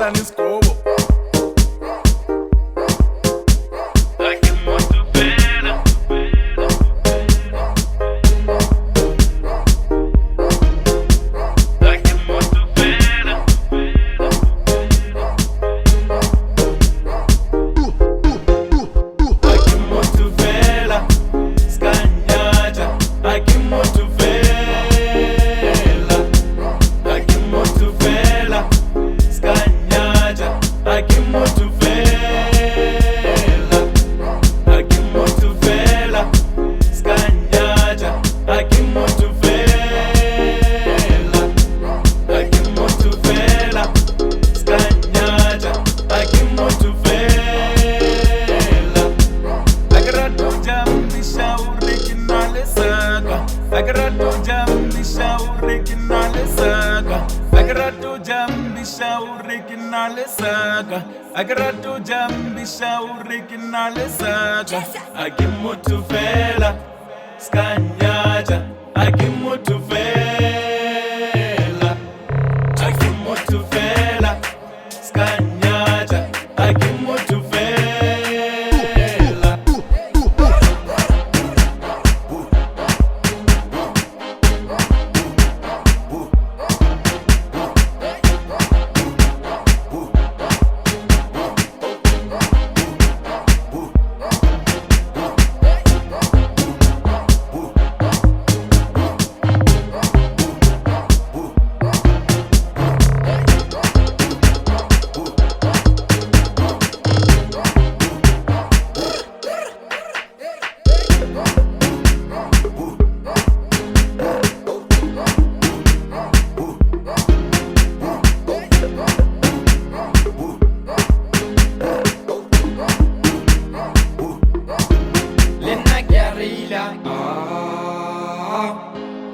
Tuvela niscobo. Agratu jambisha originale saga Agimutuvela Skanyaja Agimutuvela Agimutuvela Skanyaja Agimutuvela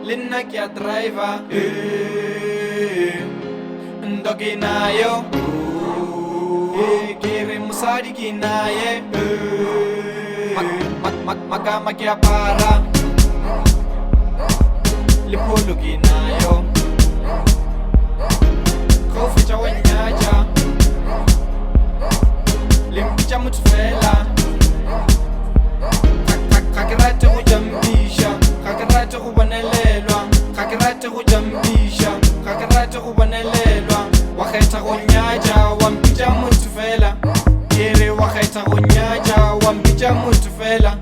Lina kia driver Ndoki nayo Kiri musadi kinaye Makama kia para Lipulu kinayo Kofi cha wenyaja Limpicha mutufela Kakirate kujambisha Kakirate kubanelelwa Kakirate kujambisha Kakirate kubanelelwa Waketa kunyaja Wampija mutufela Kiri waketa kunyaja Wampija mutufela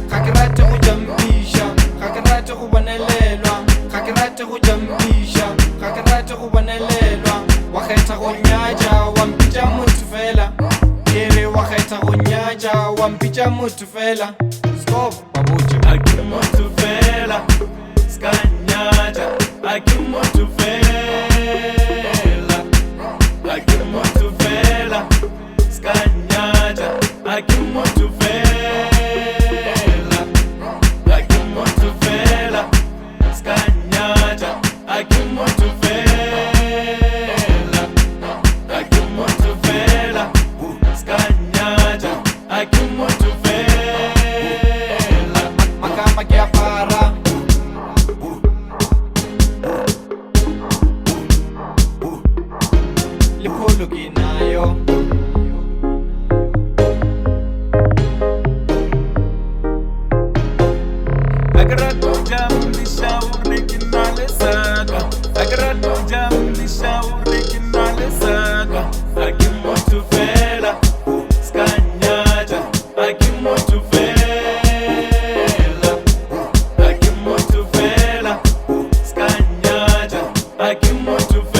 Kakirate kujambisha Kakirate kubanelelwa Kakirate kujambisha Kakirate kubanelelwa Waketa kunyaja Wampija mutufela Kiri waketa kunyaja Wampija mutufela Stop, babuji. Agimutuvela, Skanyaja. Agimutuvela, Agimutuvela, Skanyaja. Agimutuvela, Agimutuvela, Skanyaja. Agimutuvela, Agimutuvela, Skanyaja. Agimutuvela. Agratu jambisha originale saga Agratu jambisha originale saga Agimutuvela Skanyaja Agimutuvela Agimutuvela Skanyaja Agimutuvela